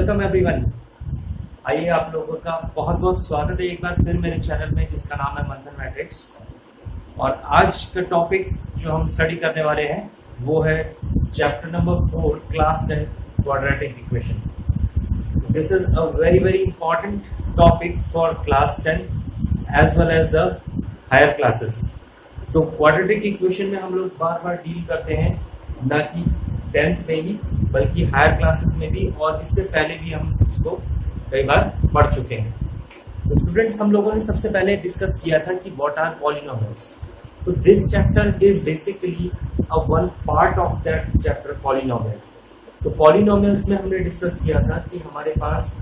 Welcome everyone. आइए आप लोगों का बहुत बहुत स्वागत है एक बार फिर मेरे चैनल में जिसका नाम है मंथन मैट्रिक्स। और आज का टॉपिक जो हम स्टडी करने वाले हैं वो है chapter number 4 class 10 quadratic equation. This is a very important topic for class 10 as well as the higher classes. तो क्वाड्रेटिक इक्वेशन में हम लोग बार बार डील करते हैं, ना कि 10th में ही बल्कि हायर क्लासेस में भी, और इससे पहले भी हम इसको कई बार पढ़ चुके हैं। तो स्टूडेंट्स, हम लोगों ने सबसे पहले डिस्कस किया था कि व्हाट आर पॉलिनोमियल्स। तो this chapter is basically a one part of that chapter polynomial. तो पॉलिनोमियल्स में हमने डिस्कस किया था कि हमारे पास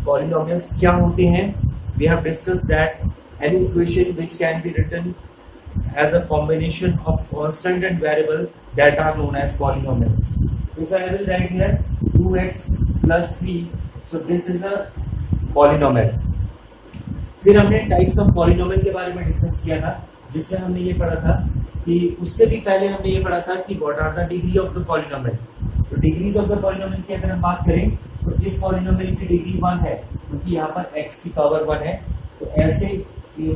पॉलिनोमियल्स क्या होते हैं। We have discuss that any equation which can be written as a combination of constant and variable that are known as polynomials. If I will write here 2x plus 3, so this is a polynomial. फिर हमने types of polynomial के बारे में discuss किया था, जिसमें हमने ये पढ़ा था कि उससे भी पहले हमने ये पढ़ा था कि what are the degree of the polynomial. तो डिग्रीज ऑफ द पॉलिनोमियल की अगर हम बात करें तो इस पॉलिनोमियल की डिग्री 1 है, क्योंकि यहाँ पर x की पावर 1 है। तो ऐसे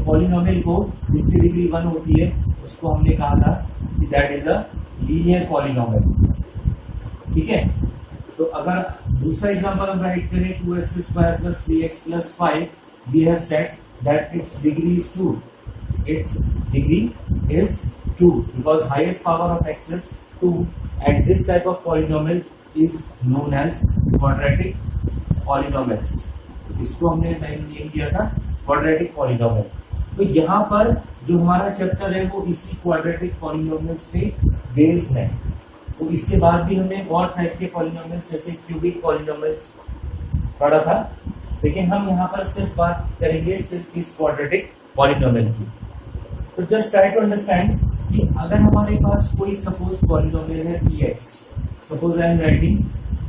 पॉलिनोमियल को जिसकी डिग्री 1 होती है उसको हमने कहा था कि that is a linear polynomial. ठीक है। तो अगर दूसरा एग्जांपल हम राइट करें 2x² + 3x + 5, we have said that it's degree is 2। It's degree is 2 because highest power of x is 2 and this type of polynomial is known as quadratic polynomials. इसको हमने name दिया था quadratic polynomial. तो यहाँ पर जो हमारा chapter है वो इसी क्वाड्रेटिक पॉलिनोमियल्स पे बेस्ड है। तो इसके बाद भी हमने और टाइप के पॉलिनोमियल्स जैसे क्यूबिक पॉलिनोमियल्स पढ़ा था, लेकिन हम यहाँ पर सिर्फ बात करेंगे सिर्फ इस क्वाड्रेटिक पॉलिनोमियल की। तो जस्ट ट्राई टू अंडरस्टैंड कि अगर हमारे पास कोई सपोज पॉलिनोमियल है px, suppose I am writing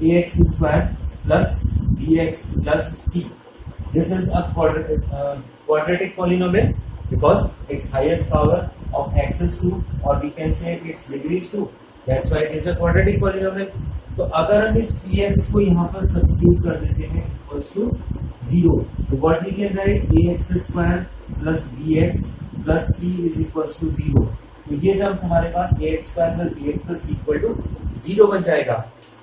ax² + bx + c. This is a quadratic polynomial because its highest power of x is 2, or we can say its degree is 2. That's why it is a quadratic polynomial. तो अगर हम इस px को यहाँ पर substitute कर देते हैं equals to 0, तो what we can write ax² + bx + c is equals to 0. तो ये टर्म्स हमारे पास ax² + bx + c equal to 0 बन जाएगा।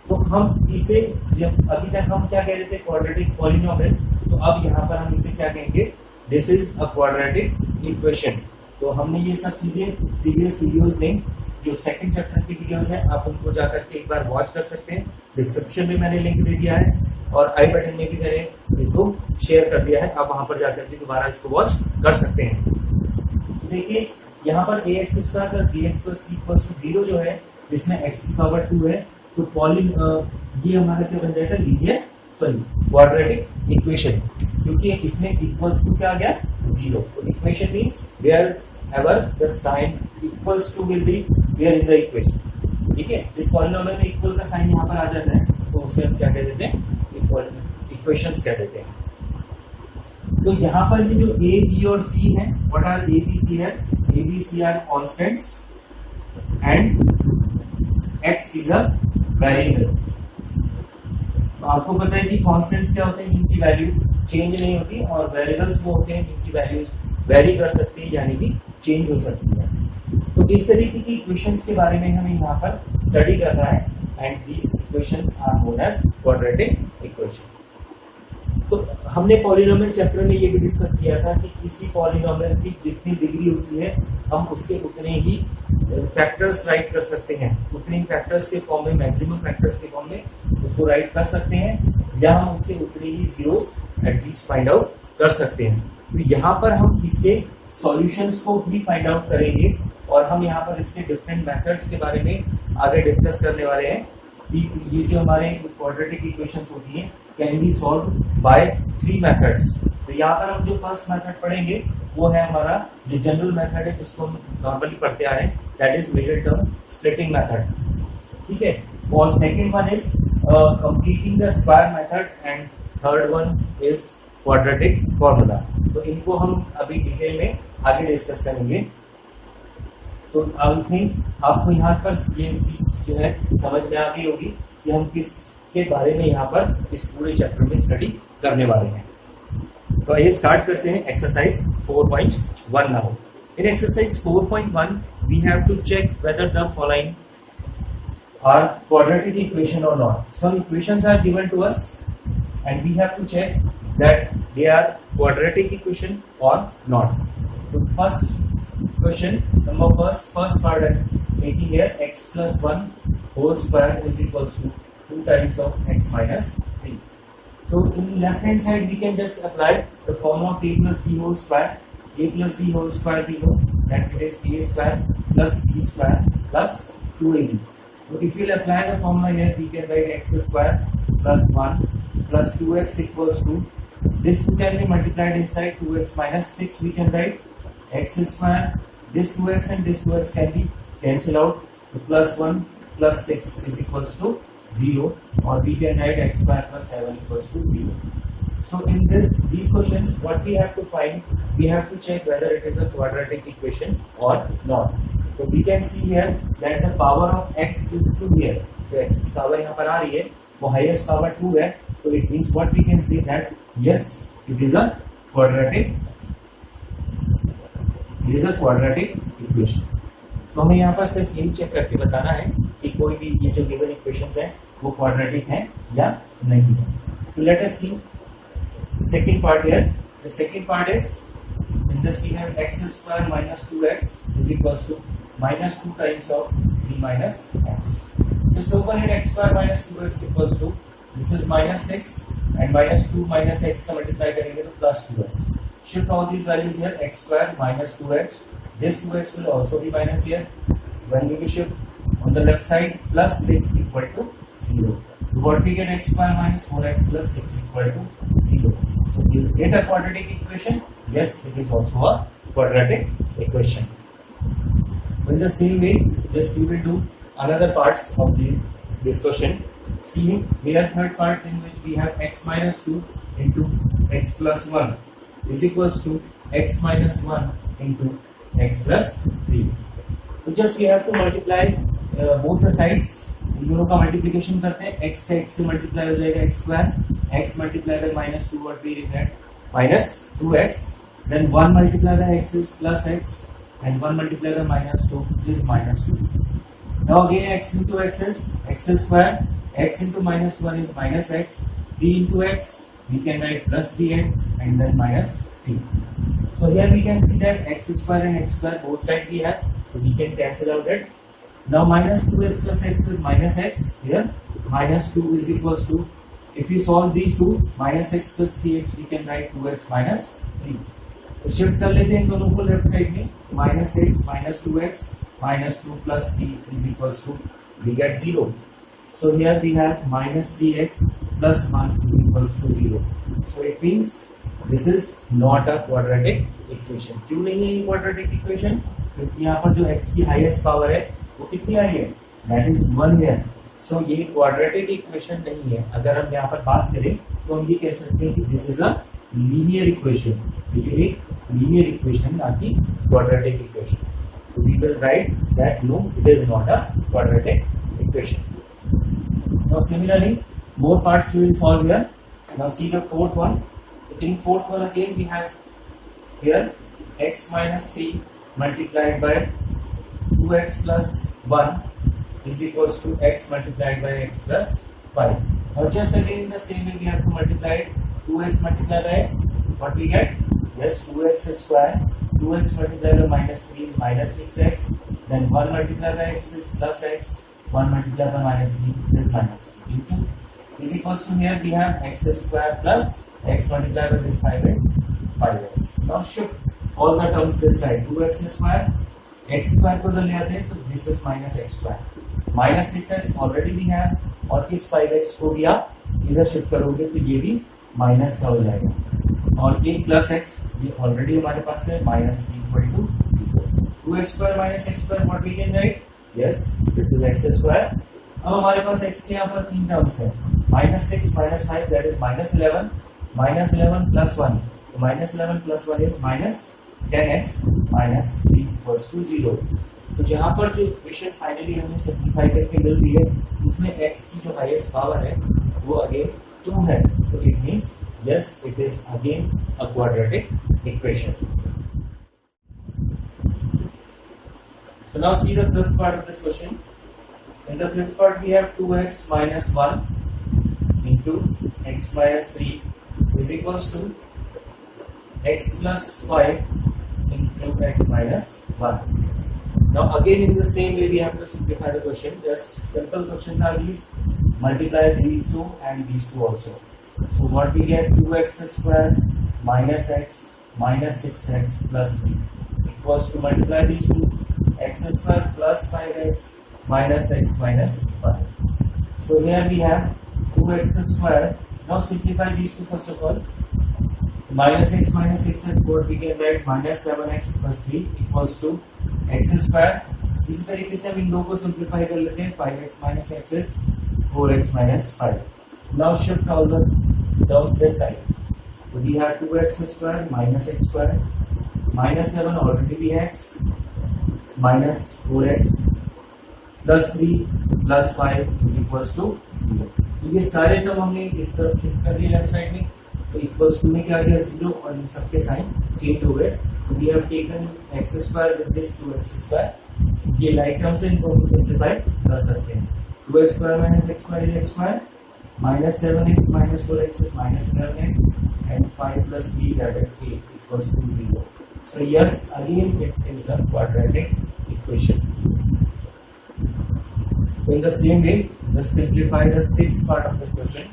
तो हम इसे, जब अभी तक हम क्या कह रहे थे क्वाड्रेटिक पॉलिनोमियल, तो अब यहाँ पर हम इसे क्या कहेंगे, this is a quadratic equation. तो हमने ये सब चीजें प्रीवियस वीडियोस में, जो सेकंड चैप्टर की वीडियोस हैं, आप उनको जाकर के एक बार वॉच कर सकते हैं। डिस्क्रिप्शन में मैंने लिंक दे दिया है और आई बटन में भी मैंने इसको शेयर कर दिया है, आप वहां पर जाकर के दोबारा इसको वॉच कर सकते हैं। देखिए यहाँ पर ax² + bx + c = 0 जो है, जिसमें x की पावर 2 है, तो ये हमारा क्या बन जाएगा, लीनियर क्वाड्रेटिक इक्वेशन, क्योंकि इसमें इक्वल्स टू क्या आ गया, 0। तो equation means wherever the sign equals to will be there in the equation. ठीक है। जिस पॉलिनोमियल में इक्वल का साइन यहाँ पर आ जाता है तो उसे हम क्या कह देते हैं, इक्वेशंस कह देते हैं। तो यहाँ पर ये जो a, b और c है, what are a, b, c है, a, b, c are constants and x is a variable. तो आपको पता है कि कांस्टेंट्स क्या होते हैं, जिनकी वैल्यू चेंज नहीं होती, और वेरिएबल्स वो होते हैं जिनकी वैल्यूज वेरी कर सकती है, यानी कि चेंज हो सकती है। तो इस तरीके की इक्वेशंस के बारे में हमें यहाँ पर स्टडी कर रहा है, and these equations are known as quadratic equation. तो हमने पॉलिनोमियल चैप्टर में ये भी डिस्कस किया था कि किसी पॉलिनोमियल की जितनी डिग्री होती है हम उसके उतने ही फैक्टर्स राइट कर सकते हैं, उतने ही फैक्टर्स के फॉर्म में, मैक्सिमम फैक्टर्स के फॉर्म में उसको राइट कर सकते हैं, या हम उसके उतने ही जीरोस एटलीस्ट फाइंड आउट कर सकते हैं। तो यहाँ पर हम इसके सॉल्यूशंस को भी फाइंड आउट करेंगे, और हम यहाँ पर इसके डिफरेंट मेथड्स के बारे में आगे डिस्कस करने वाले हैं। ये जो हमारे क्वाड्रेटिक इक्वेशंस होती हैं can be solve by 3 methods. तो यहाँ पर हम जो फर्स्ट मेथड पढ़ेंगे वो है हमारा जो जनरल मेथड है, जिसको हम नॉर्मली पढ़ते आ रहे हैं, that is middle term splitting method. ठीक है। और second one is completing the square method, and third one is quadratic formula. तो इनको हम अभी डिटेल में आगे डिस्कस करेंगे। तो आई थिंक आपको यहाँ पर ये चीज जो है समझ में आ गई होगी कि हम किस के बारे में यहाँ पर इस पूरे चैप्टर में स्टडी करने वाले हैं। तो आइए स्टार्ट करते हैं exercise 4.1 now. In exercise 4.1 we have to check whether the following are quadratic equation और not. Some equations are given to us and we have to check that they are quadratic equation or not. So first question, first part I'm taking here, x plus 1 whole square is equals to 2 times of x minus 3. So in left hand side we can just apply the formula of a plus b whole square. A plus b whole square we know that it is a square plus b square plus 2ab. So if we'll apply the formula here, we can write x square plus 1 plus 2x equals to, this 2 can be multiplied inside, 2x minus 6 we can write, x square, this 2x and this 2x can be cancelled out, so plus 1 plus 6 is equals to 0, or we can write x square plus 7 equals to 0. So in these questions what we have to find, we have to check whether it is a quadratic equation or not. So we can see here that the power of x is 2 here, तो x की power यहाँ पर आ रही है, वो highest power 2 है, so it means what we can say that yes, it is a quadratic equation. तो हमें यहाँ पर सिर्फ यही चेक करके बताना है कि कोई भी ये जो गिवन इक्वेशंस हैं वो क्वाड्रेटिक हैं या नहीं है. तो let us see second part here. The second part is, in this we have x square minus 2x is equals to minus 2 times of b minus x. Just overhead x square minus 2x equals to, this is minus 6 and minus 2 minus x का multiply करेंगे तो plus 2x. Shift all these values here, x square minus 2x. This 2x will also be minus here. When we shift on the left side, plus 6 equal to 0. So what we get, x square minus 4x plus 6 equal to 0. So is it a quadratic equation? Yes, it is also a quadratic equation. In the same way, just we will do another parts of this question. See here third part in which we have x minus 2 into x plus 1 is equals to x minus 1 into x plus 3. So just we have to multiply both the sides. इन दोनों का multiplication करते हैं, x का x से multiply हो जाएगा x square, x multiply by minus 2 और फिर into minus 2x, then 1 multiply by x is plus x and 1 multiply by minus 2 is minus 2. Now again x into x is x square, x into minus 1 is minus x, 3 into x we can write plus 3x and then minus 3. So here we can see that x square and x square both sides we have, so we can cancel out it. Now minus 2x plus x is minus x, here minus 2 is equals to, if we solve these two, minus x plus 3x we can write 2x minus 3. तो shift कर लेते हैं इन दोनों को left side में, minus x minus 2x minus 2 plus 3 is equals to, we get 0. So here we have minus 3x plus 1 is equals to 0. So it means this is not a quadratic equation. क्यों नहीं है ये quadratic equation? क्योंकि यहाँ पर जो x की highest power है वो कितनी आ रही है, दैट इज 1 हियर. सो ये क्वाड्रेटिक इक्वेशन नहीं है. अगर हम यहाँ पर बात करें तो हम ये कह सकते हैं कि this is a linear equation. ये एक लीनियर इक्वेशन ना कि क्वाड्रेटिक इक्वेशन. तो we will write that no, it is not a quadratic equation. Now similarly more parts we will solve here. Now see the fourth one. In fourth one again we have here x minus 3 multiplied by 2x plus 1 is equals to x multiplied by x plus 5. Now just again in the same way we have to multiply it. 2x multiplied by x, what we get? Yes, 2x square. 2x multiplied by minus 3 is minus 6x. Then 1 multiplied by x is plus x. 1 multiplied by minus 3 is minus 3 into is equals to, here we have x square plus x multiplied by this 5 is 5x. Now shift all the terms this side. 2x square, x square को इधर ले आते हैं तो this is minus x square, minus 6x already भी है और इस 5x को भी आप इधर शिफ्ट करोगे तो ये भी माइनस का हो जाएगा, और ये प्लस x ये ऑलरेडी हमारे पास है minus 3 equal to 0. 2x square minus x square what we can write, yes this is x square. अब हमारे पास x के यहाँ पर तीन टर्म्स है, minus 6 minus 5 that is minus 11, minus 11 plus 1, तो minus 11 plus 1 is minus 10x minus 3 equals to 0. तो जहाँ पर जो इक्वेशन फाइनली हमें सिंप्लीफाई करके मिल रही है इसमें x की जो हाईएस्ट पावर है वो अगेन 2 है, तो it means yes, it is again a quadratic equation. So now see the fifth part of this question. In the fifth part we have 2x minus 1 into x minus 3 is equals to x plus 5 into x minus 1. Now again in the same way we have to simplify the question. Just simple questions are these. Multiply these two and these two also. So what we get, 2x square minus x minus 6x plus 3 equals to multiply these two, x square plus 5x minus x minus 5. So here we have 2x square. Now simplify these two first of all. Minus x minus 6x, what we can write, minus 7x plus 3 equals to x square. इसी तरीके से हम इन दो को simplify कर लेते हैं. 5x minus x is 4x minus 5. Now shift all the terms this side. So we have 2x square minus x square minus 7 already we x minus 4x plus 3 plus 5 is equals to 0. तो ये सारे term हमने इस तरफ shift कर दिए left side में, तो इक्वल्स टू में क्या आ गया 0 और इन सबके साइन चेंज हो गए. तो we have taken x square with this 2x square. ये लाइक टर्म से इनको हम सिंप्लीफाई कर सकते हैं. 2x square minus x square is x square. Minus 7x minus 4x is minus 11x and 5 plus 3 that is 8 equals to 0. So yes, again it is a quadratic equation. So in the same way, let's simplify the sixth part of this question.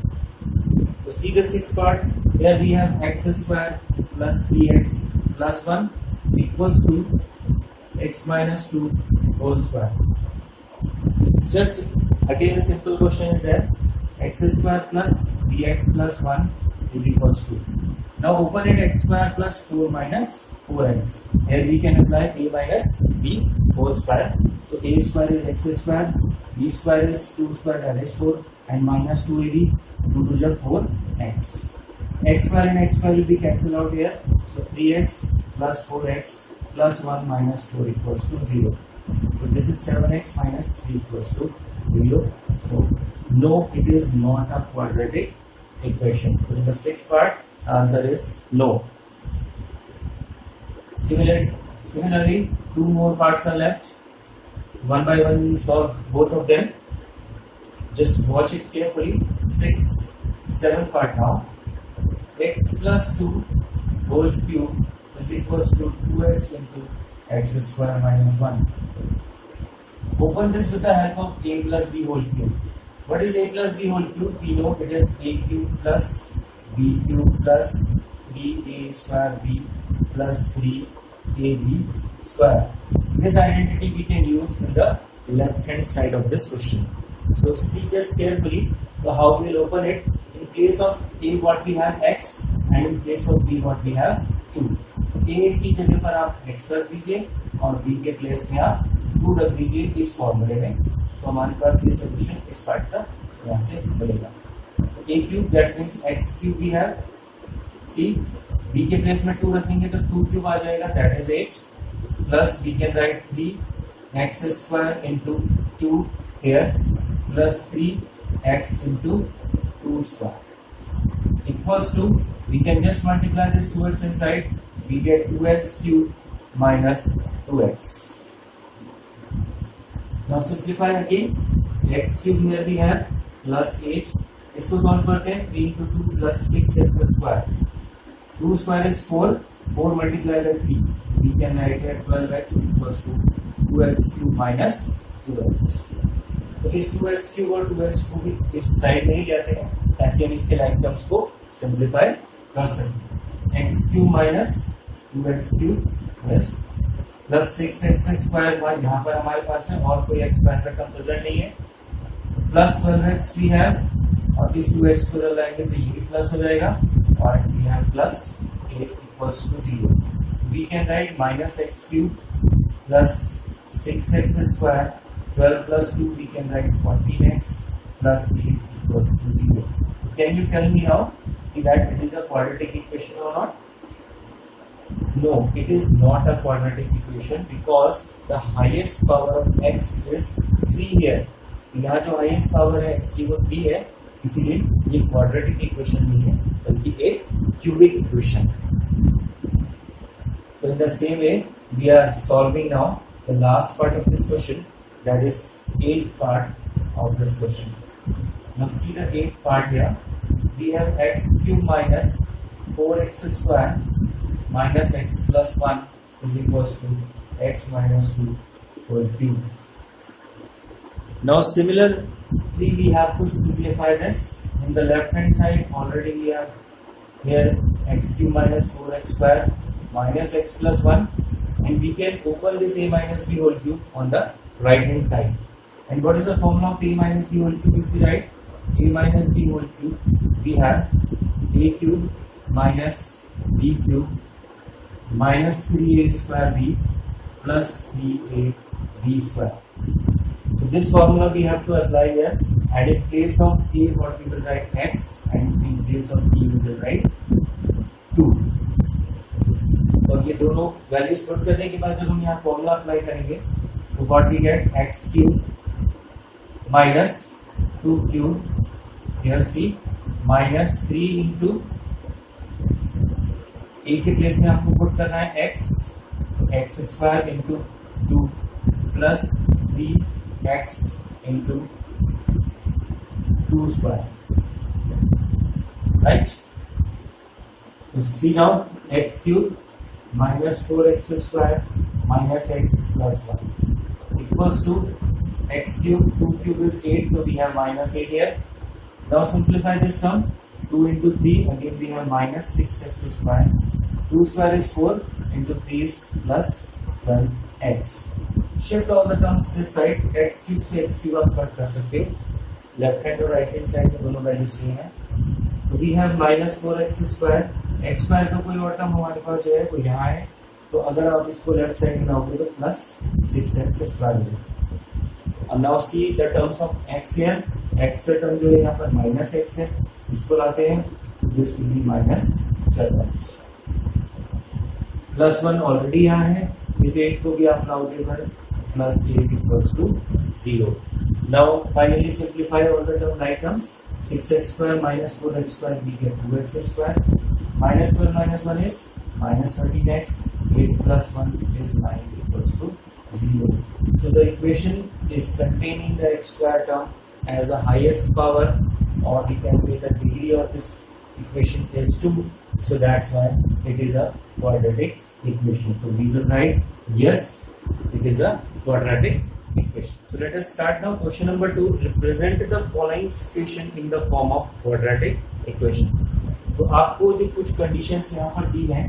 To see the sixth part, here we have x square plus 3x plus 1 equals to x minus 2 whole square. It's just again a simple question is there. X square plus bx plus 1 is equals to. Now open it x square plus 4 minus 4x. Here we can apply a minus b whole square. So a square is x square, b square is 2 square that is 4 and minus 2ab 2 to the 4x. X square and x square will be cancelled out here. So 3x plus 4x plus 1 minus 4 equals to 0. So this is 7x minus 3 equals to 0. So no, it is not a quadratic equation. So in the sixth part, the answer is no. Similarly, two more parts are left. One by one, we solve both of them. Just watch it carefully. 6, 7 part now. X plus 2 whole cube is equals to 2x into x square minus 1. Open this with the help of a plus b whole cube. What is a plus b whole cube? We know it is a cube plus b cube plus 3a square b plus 3ab square. This identity we can use in the left hand side of this question. So see just carefully how we will open it. In place of a what we have x and in place of b what we have 2. a की जगह पर आप x रख दीजिए और b के place में आप 2 रख दीजिए इस फॉर्मूले में. तो हमारे पास ये सोल्यूशन इस पार्ट का यहाँ से बनेगा. a cube that means x cube भी है. सी b के प्लेस में 2 रखेंगे तो 2 क्यूब आ जाएगा that is 8 plus we can write 3x square into 2 here plus 3x into 2 square equals to, we can just multiply this 2x inside, we get 2x cube minus 2x. Now simplify again. X cube here we have plus 8. इसको solve करते हैं. 3 into 2 plus 6x square. 2 square is 4. 4 multiplied by 3. We can write here 12x equals to 2x cube minus 2x. तो इस 2x cube और 2x को भी इस side में ही जाते हैं ताकि हम इसके लाइन टर्म्स को सिंप्लीफाई कर सकें. x cube minus 2x cube plus 6x square हुआ. यहाँ पर हमारे पास है और कोई x स्क्वायर का टर्म प्रेजेंट नहीं है. प्लस 12x भी है और इस 2x को लगाएंगे तो ये भी प्लस हो जाएगा और we have plus 8 equals to 0. We can write minus x cube plus 6x square 12 plus 2 we can write 14x plus 8 equals to 0. Can you tell me now that it is a quadratic equation or not? No, it is not a quadratic equation because the highest power of x is 3 here. यहाँ जो highest power है x की वो 3 है, इसीलिए ये quadratic equation नहीं है बल्कि एक क्यूबिक इक्वेशन है। So in the same way we are solving now the last part of this question, that is 8th part of this question. Now see the 8th part here. We have x cube minus 4x square minus x plus 1 is equals to x minus 2 whole cube. Now similarly we have to simplify this. In the left hand side already we have here x cube minus 4x square minus x plus 1, and we can open this a minus b whole cube on the right hand side. And what is the formula of a minus b whole cube? If we write a minus b whole cube, we have a cube minus b cube minus 3a square b plus 3ab square. So this formula we have to apply here, and in case of a what we will write x, and in case of b we will write 2. और ये दोनों values put करने के बाद जब हम यहाँ formula apply करेंगे तो what we get x cube minus 2 cube here see minus 3 into a के प्लेस में आपको पुट करना है x square into 2 plus 3x into 2 square, right. तो see now x cube minus 4x square minus x plus 1 equals to x cube, 2 cube is 8, so we have minus 8 here. Now simplify this term, 2 into 3, again we have minus 6x square, 2 square is 4 into 3 is plus 12x. Shift all the terms this side, x cube से x cube आप cut कर सकते हो, left hand और right hand side में दोनों value same है। तो we have minus 4x square, x square का कोई और टर्म हमारे पास जो है वो यहाँ है, तो अगर आप इसको लेफ्ट साइड में लाओगे तो प्लस 6x स्क्वायर हो जाएगा। अब now see the terms of x here, x का टर्म जो है यहाँ पर माइनस x है, इसको लाते हैं, this will be minus 12x plus 1 already यहाँ है, इस 8 को भी आप लाओगे इधर, plus 8 equals to 0। Now finally simplify all the term right terms, 6x square minus 4x square we get 2x square, minus 12 minus 1 is minus 13x, 8 plus 1 is 9 equals to 0. So the equation is containing the x square term as a highest power, or we can say the degree of this equation is 2, so that's why it is a quadratic equation. So we will write yes, it is a quadratic equation. So let us start now. Question number 2, represent the following situation in the form of quadratic equation. तो आपको जो कुछ conditions यहाँ पर दी हैं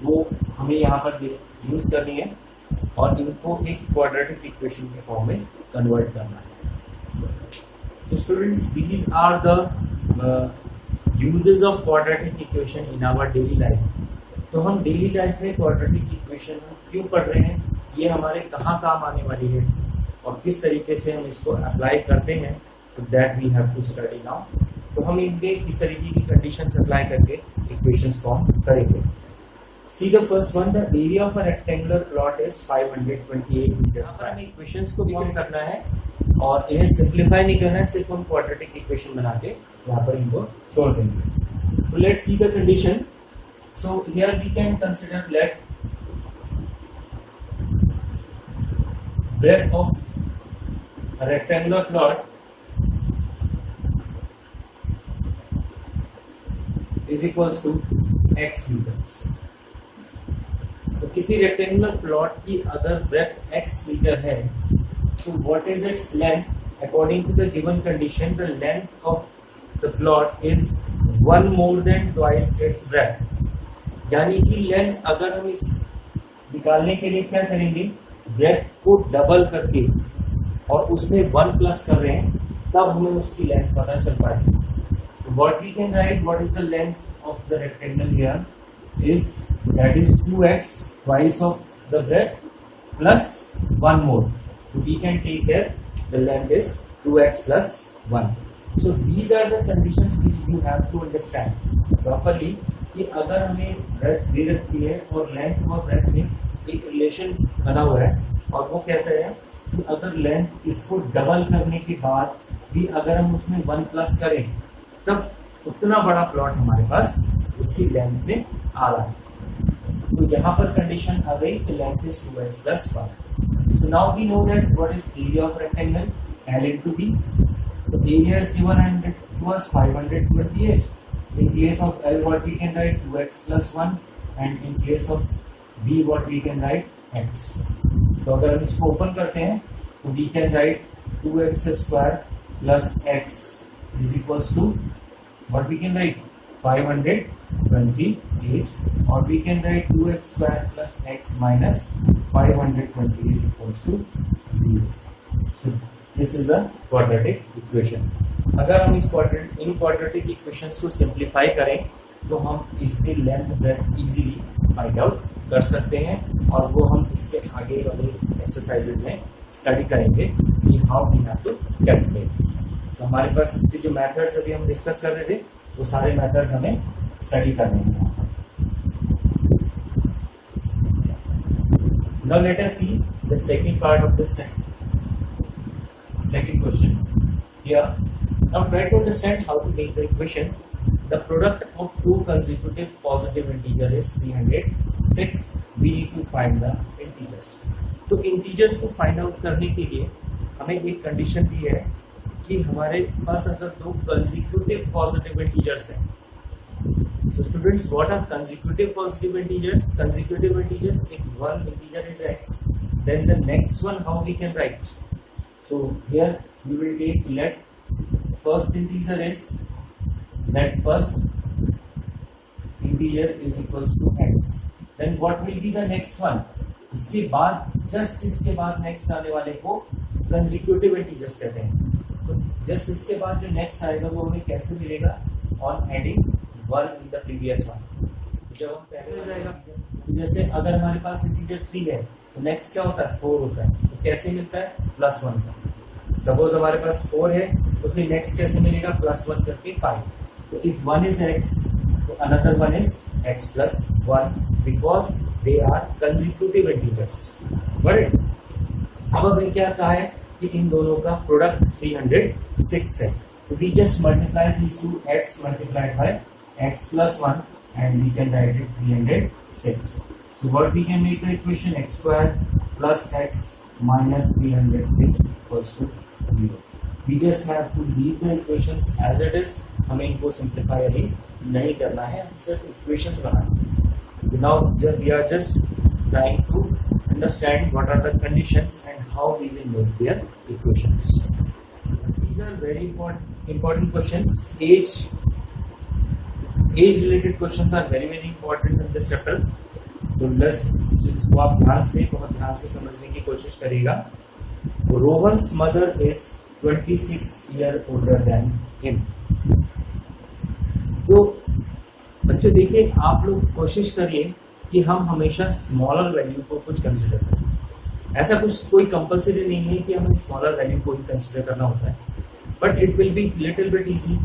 वो हमें यहाँ पर यूज करनी है और इनको एक क्वाड्रेटिक इक्वेशन के फॉर्म में कन्वर्ट करना है। तो students, these are the uses of quadratic equation in our daily life. तो हम डेली लाइफ में क्वाड्रेटिक इक्वेशन क्यों पढ़ रहे हैं, ये हमारे कहाँ काम आने वाली है और किस तरीके से हम इसको अप्लाई करते हैं, तो that we have to study now. तो हम इनके इस तरीके की कंडीशंस अप्लाई करके इक्वेशंस फॉर्म करेंगे। See the first one, the area of a rectangular plot is 528 metre square. हमें इक्वेशंस को फॉर्म करना है और इन्हें सिंप्लीफाई नहीं करना है, सिर्फ हम क्वाड्रेटिक इक्वेशन बना के यहाँ पर इनको छोड़ देंगे। तो let's see the condition. So here we can consider let breadth of a rectangular plot is equals to x meters। तो किसी रेक्टेंगुलर प्लॉट की अगर ब्रेथ x मीटर है तो what is its length, according to the given condition the length of the plot is 1 more than twice its breadth। यानी कि length अगर हम इस निकालने के लिए क्या करेंगे, ब्रेथ को डबल करके और उसमें 1 प्लस कर रहे हैं, तब हमें उसकी लेंथ पता चल पाएगी। What we can write, what is the length of the rectangle here is that is 2x twice of the breadth plus 1 more. So we can take here the length is 2x plus 1. So these are the conditions which you have to understand properly कि अगर हमें breadth दे रखी है और length और breadth में एक relation बना हुआ है और वो कहता है कि अगर लेंथ इसको डबल करने के बाद भी अगर हम उसमें 1 प्लस करें तब उतना बड़ा प्लॉट हमारे पास उसकी लेंथ में आ रहा है। तो यहाँ पर कंडीशन आ गई कि length is 2x plus 1. So now we know that what is area of rectangle, L into B. So area is given and it was 528. In case of L, what we can write 2x plus 1, and in case of B, what we can write x. तो अगर हम इसको open करते हैं तो we can write 2x square plus x is equals to what we can write 528, or we can write 2x square plus x minus 528 equals to 0. So this is the quadratic equation. अगर हम इन quadratic equations को simplify करें तो हम इसकी length breadth easily find out कर सकते हैं, और वो हम इसके आगे वाले एक्सरसाइजेज में स्टडी करेंगे कि how we have to calculate. तो हमारे पास इसके जो मेथड्स अभी हम डिस्कस कर रहे थे वो सारे मेथड्स हमें स्टडी करने हैं. Now let us see the second part of this second question here. Now try to understand how to make the equation. The product of two consecutive positive integer is 306. We need to find the integers. तो integers को find out करने के लिए हमें एक condition दी है कि हमारे पास अगर दो consecutive positive integers हैं. So students, what are consecutive positive integers? Consecutive integers, if one integer is x, then the next one how we can write? So here we will take, let first integer is, that first integer is equals to x. Then what will be the next one? इसके बाद, just इसके बाद next आने वाले को consecutive integers कहते हैं. तो just इसके बाद जो next आएगा वो हमें कैसे मिलेगा? On adding 1 in the previous one. जब हम पहले हो जाएगा, जैसे अगर हमारे पास इंटीजर 3 है तो नेक्स्ट क्या होता है? 4 होता है. तो कैसे मिलता है? +1 का. सपोज हमारे पास 4 है तो फिर नेक्स्ट कैसे मिलेगा? +1 करके 5. तो इफ 1 is x, तो another one is x plus 1 because they are consecutive integers. Got it? अब हमें क्या कहा है कि इन दोनों का प्रोडक्ट 306 है. तो we just multiply these two, x multiplied by x plus 1, and we can write it 306. So what we can make the equation? X square plus x minus 306 equals to 0. We just have to leave the equations as it is. हमें इनको simplify अभी नहीं करना है, सिर्फ equations बनाना है. Now we are just trying to understand what are the conditions and how we will make their equations. These are very important questions. Age related questions are very important in this chapter. तो बस इसको आप बहुत ध्यान से समझने की कोशिश करिएगा. Rohan's mother is 26 years older than him. तो बच्चों देखिए, आप लोग कोशिश करिए कि हम हमेशा स्मॉलर वैल्यू को कुछ कंसिडर करें. ऐसा कुछ कोई कंपल्सरी नहीं है कि हमें स्मॉलर वैल्यू को ही कंसिडर करना होता है, but it will be little bit easy.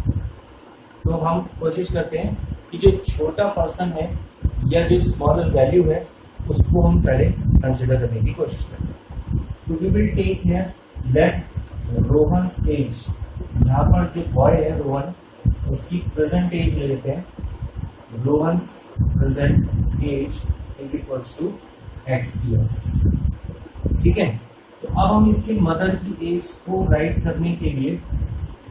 तो हम कोशिश करते हैं कि जो छोटा पर्सन है या जो स्मॉलर वैल्यू है उसको हम पहले कंसिडर करने की कोशिश करते हैं. तो we will take here let Rohan's age. यहाँ पर जो बॉय है रोहन, उसकी प्रेजेंट एज ले लेते हैं. Rohan's present age is equals to x years. ठीक है. तो अब हम इसकी मदर की एज को राइट करने के लिए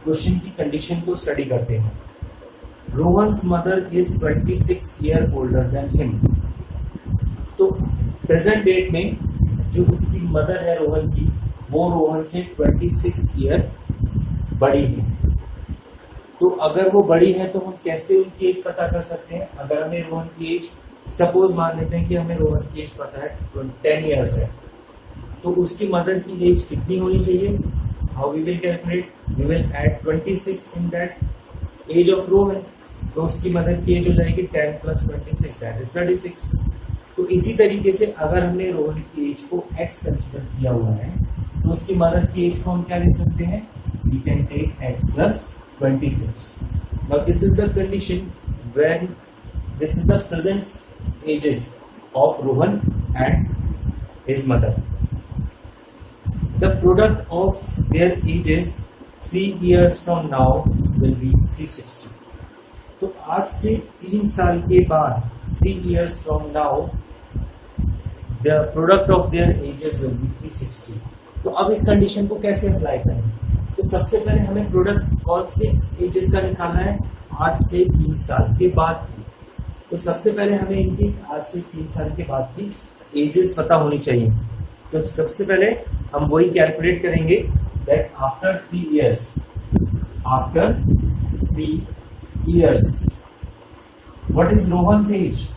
क्वेश्चन की कंडीशन को स्टडी करते हैं. Rohan's mother is 26 years older than him. तो प्रेजेंट डेट में जो उसकी मदर है रोहन की, वो रोहन से 26 years बड़ी है. तो अगर वो बड़ी है तो हम कैसे उनकी एज पता कर सकते हैं? अगर हमें रोहन की एज, सपोज मान लेते हैं कि हमें रोहन की एज पता है 10 years है, तो उसकी मदर की एज कितनी होनी चाहिए? How we will calculate? We will add 26 in that age of Rohan. तो उसकी मदर की एज हो जाएगी 10 + 26, दैट इज 36. तो इसी तरीके से अगर हमने रोहन की एज को x कंसिडर किया हुआ है तो उसकी मदर की एज को हम क्या लिख सकते हैं? We can take x + 26. Now this is the condition when this is the present ages of Rohan and his mother. The product of their ages 3 years from now will be 360. तो आज से 3 साल के बाद 3 years from now the product of their ages will be 360. तो अब इस condition को कैसे अप्लाई करें? तो सबसे पहले हमें प्रोडक्ट कौन से एजेस का निकालना है? आज से 3 साल के बाद की। तो सबसे पहले हमें इनकी आज से 3 साल के बाद की एजेस पता होनी चाहिए। तो सबसे पहले हम वही कैलकुलेट करेंगे that after 3 years what is Rohan age?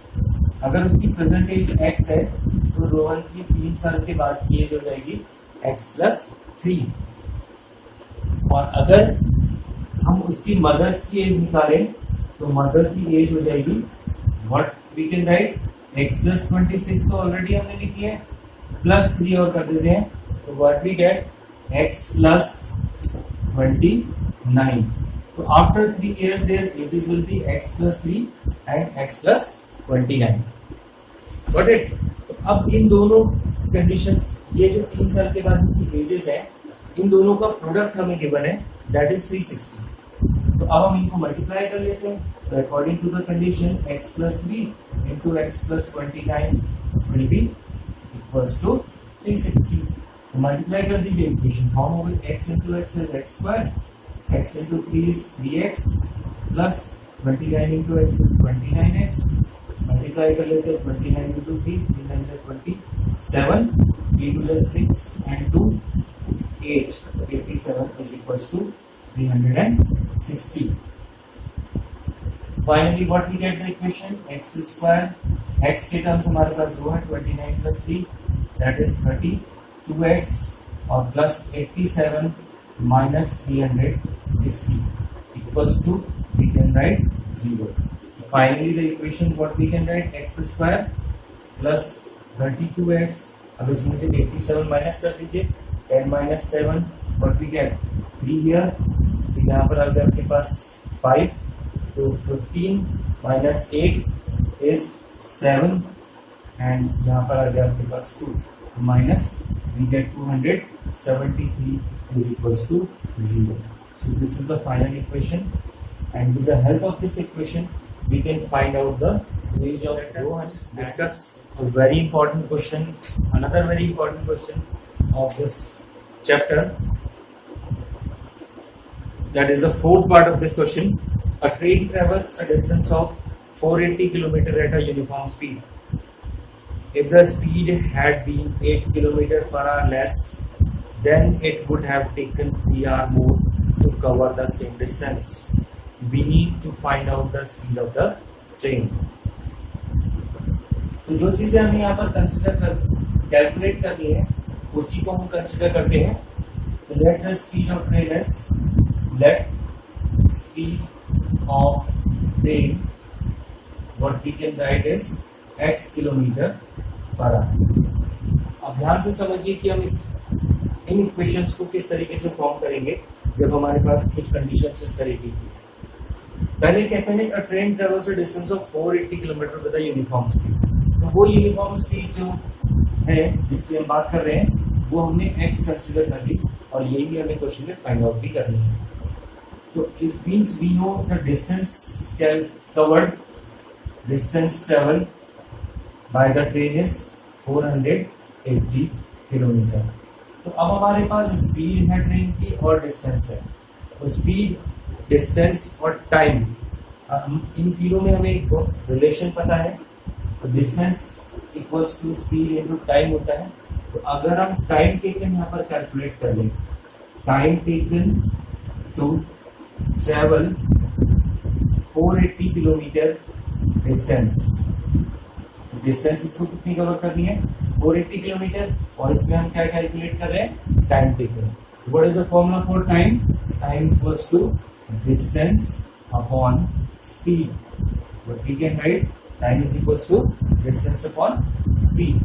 अगर उसकी प्रेजेंट एज x है तो रोहन की 3 साल के बाद की एज हो जाएगी x+3। और अगर हम उसकी मदर्स की एज निकालें तो मदर की एज हो जाएगी what we can right x+26 तो ऑलरेडी हमने लिखी है, +3 और कर देते हैं तो व्हाट वी गेट x+29। तो after 3 years their ages will be x+3 and x+29। Got it? तो अब इन दोनों कंडीशंस, ये जो 3 साल के बाद की एजेस है, इन दोनों का प्रोडक्ट हमें गिवन है दैट इज 360। तो अब हम इनको मल्टीप्लाई कर लेते हैं। तो according to the condition x+3 into x+29 will be equals to 360। तो मल्टीप्लाई कर दीजिए, इक्वेशन फॉर्म हो गई x into x is x², x into 3 is 3x plus 29 into x is 29x। Multiply कर लेते हैं 29 into 3, 3 9 27, 3 2 6 and 2 8, 87 is equals to 360। Finally, what we get the equation x square, x के terms हमारे पास दो है 29 plus 3 that is 32x और plus 87 minus 360 equals to we can write 0। Finally, the equation what we can write x square plus 32x, अब इसमें से 87 minus कर दीजिए, 10 minus 7 what we get 3 here, तो यहाँ पर आ गया आपके पास 5, तो 15 minus 8 is 7 and यहाँ पर आ गया आपके पास 2 minus we get 273 is equals to 0। So this is the final equation and with the help of this equation we can find out the range of Rohan. Discuss a very important question, another very important question of this chapter, that is the fourth part of this question. A train travels a distance of 480 km at a uniform speed. If the speed had been 8 km per hour less, then it would have taken 3 hours more to cover the same distance. We need to find out the speed of the train. तो जो चीजें हमें यहाँ पर calculate करनी है उसी को हम कंसिडर करते हैं। तो let the speed of train is, let speed of train what we can write is x kilometre per our. अब ध्यान से समझिए कि हम इन इक्वेशंस को किस तरीके से फॉर्म करेंगे जब हमारे पास कुछ कंडीशंस इस तरीके की। पहले कहते हैं a train travels a distance of 480 kilometre with a uniform speed। तो वो यूनिफॉर्म स्पीड जो है जिसकी हम बात कर रहे हैं वो हमने x कंसिडर कर ली और यही हमें क्वेश्चन में फाइंड आउट भी करनी है। So it means we know the distance covered, distance traveled by the train is 480 kilometre. तो अब हमारे पास स्पीड है ट्रेन की और डिस्टेंस है। तो स्पीड, डिस्टेंस और टाइम, इन तीनों में हमें एक रिलेशन पता है। तो distance equals to speed into time होता है। तो अगर हम टाइम टेकन यहाँ पर कैलकुलेट कर लें, time taken to travel 480 kilometre distance इसको कितनी कवर करनी है 480 किलोमीटर और इसमें हम क्या कैलकुलेट कर रहे हैं time taken. What is the formula for time? Time equals to distance upon speed. What we can write time is equals to distance upon speed.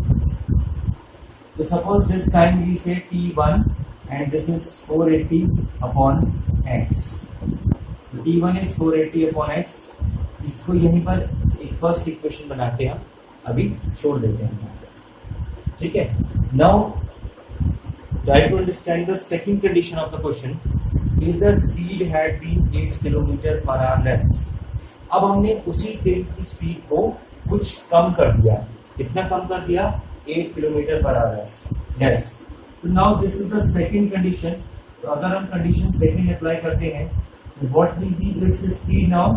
तो suppose this time we say t1 and this is 480 upon x। t1 is 480 upon x। इसको यहीं पर एक first equation बनाते हैं, अभी छोड़ देते हैं, ठीक है। Now try to understand the second condition of the question if the speed had been 8 kilometre per hour less. अब हमने उसी ट्रेन की स्पीड को कुछ कम कर दिया। कितना कम कर दिया? 8 किलोमीटर पर आवर लेस। तो now this is the second condition. तो अगर हम कंडीशन सेकंड अप्लाई करते हैं तो what will be its speed now?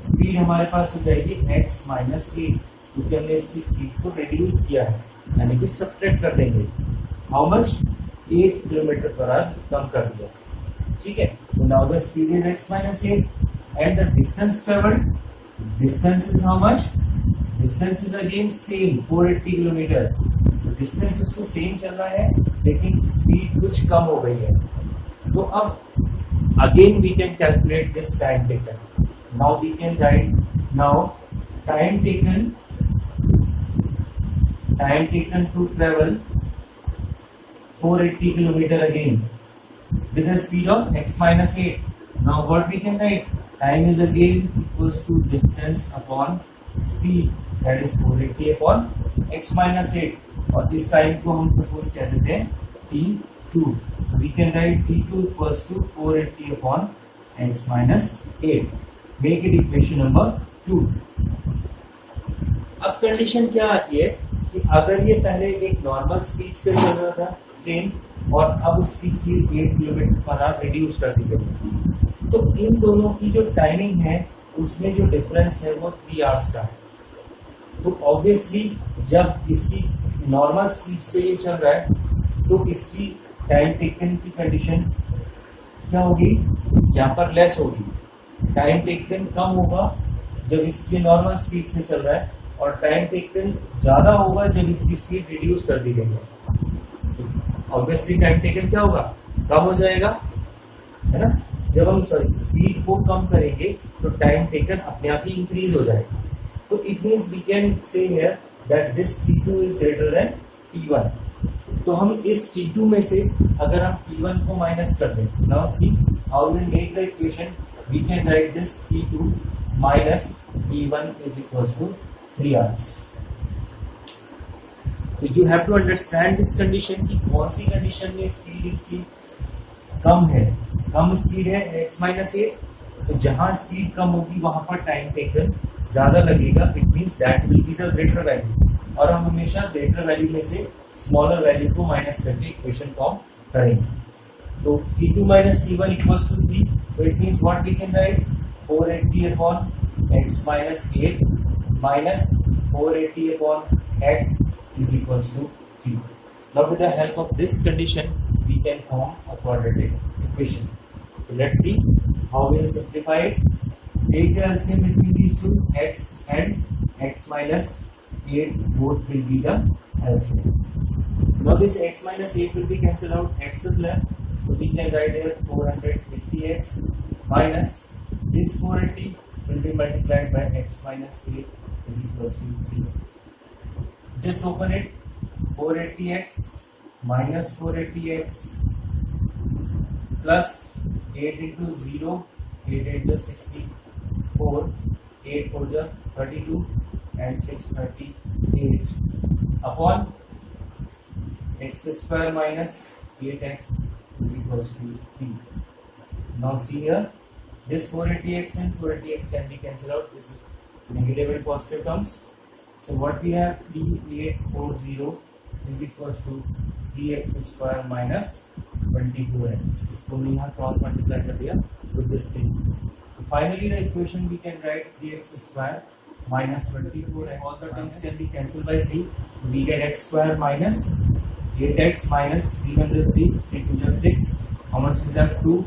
Speed हमारे पास हो जाएगी x माइनस 8, क्योंकि हमने इसकी स्पीड को रिड्यूस किया है, यानी कि सब्ट्रैक्ट कर देंगे। How much? 8 kilometre per hour कम कर दिया। ठीक है, तो now the speed is x minus 8 and the distance travelled, distance is how much? Distance is again same 480 kilometre. तो डिस्टेंस उसको सेम चल रहा है, लेकिन स्पीड कुछ कम हो गई है। तो अब again we can calculate this time taken. Now we can write now time taken to travel 480 kilometer again with a speed of x minus 8. Now what we can write? Time is again equals to distance upon speed, that is 480 upon x minus 8, और इस time को हम suppose कह देते हैं t2। We can write t2 equals to 480 upon x minus 8. Make it equation number 2. अब condition क्या आती है कि अगर ये पहले एक नॉर्मल स्पीड से चल रहा था ट्रेन और अब उसकी speed 8 kilometre per our reduce कर दी गई, तो इन दोनों की जो टाइमिंग है उसमें जो डिफरेंस है वो 3 आवर्स का है। तो ऑब्वियसली जब इसकी नॉर्मल स्पीड से ये चल रहा है तो इसकी टाइम टेकन की कंडीशन क्या होगी? यहाँ पर लेस होगी। टाइम टेकन कम होगा जब इसकी नॉर्मल स्पीड से चल रहा है, और टाइम टेकन ज्यादा होगा जब इसकी स्पीड रिड्यूस कर दी गई है। ऑब्वियसली टाइम टेकन क्या होगा? कम हो जाएगा, है ना। जब हम स्पीड को कम करेंगे तो टाइम टेकन अपने आप ही इंक्रीज हो जाएगा। तो it means we can say here that this T2 is greater than T1। तो हम इस T2 में से अगर हम T1 को माइनस कर दें, now see how we make the equation. We can write this T2 minus T1 is equals to 3 hours. So you have to understand this condition कि कौन सी कंडीशन में स्पीड इसकी कम है, कम स्पीड है x माइनस 8। तो जहां स्पीड कम होगी वहां पर टाइम टेकन ज्यादा लगेगा। It means that will be the greater value, और हम हमेशा ग्रेटर वैल्यू में से स्मॉलर वैल्यू को माइनस करके इक्वेशन फॉर्म करेंगे। तो T2 minus T1 equals to 3. So it means what we can write? 480 upon x minus 8 minus 480 upon x is equals to 3. Now with the help of this condition, we can form a quadratic equation. So let's see how we will simplify it. Take the LCM between these two, x and x minus 8 both will be the LCM. Now this x minus 8 will be cancelled out, x is left. So we can write here 480x minus this 480 will be multiplied by x minus 8 is equals to 3. Just open it. 480x minus 480x plus 8 into 0, 8 8 just 64, 8 4 just 32 and 6 38 upon x square minus 8x is equals to 3. Now see here, this 480x and 480x can be cancelled out. This is negative and positive terms. So what we have, 3840 is equals to 3x square minus 24x. So we have cross multiply here with this thing. So finally the equation we can write 3x square minus 24x. All the terms can be cancelled by 3. We get x square minus 8x minus 303 into just 6. How much is that? 2.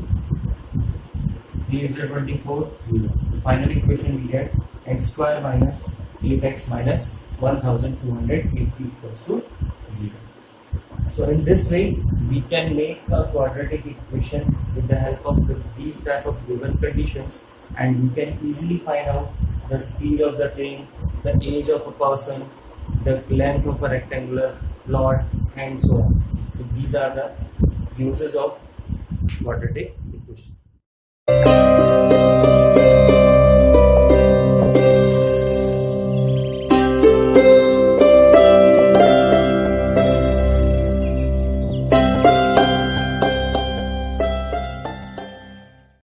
3 into 24, 0. The final equation we get x square minus 8x minus 1280 equals to 0. So in this way, we can make a quadratic equation with the help of these type of given conditions, and we can easily find out the speed of the train, the age of a person, the length of a rectangular plot, and so on. So these are the uses of quadratic equation.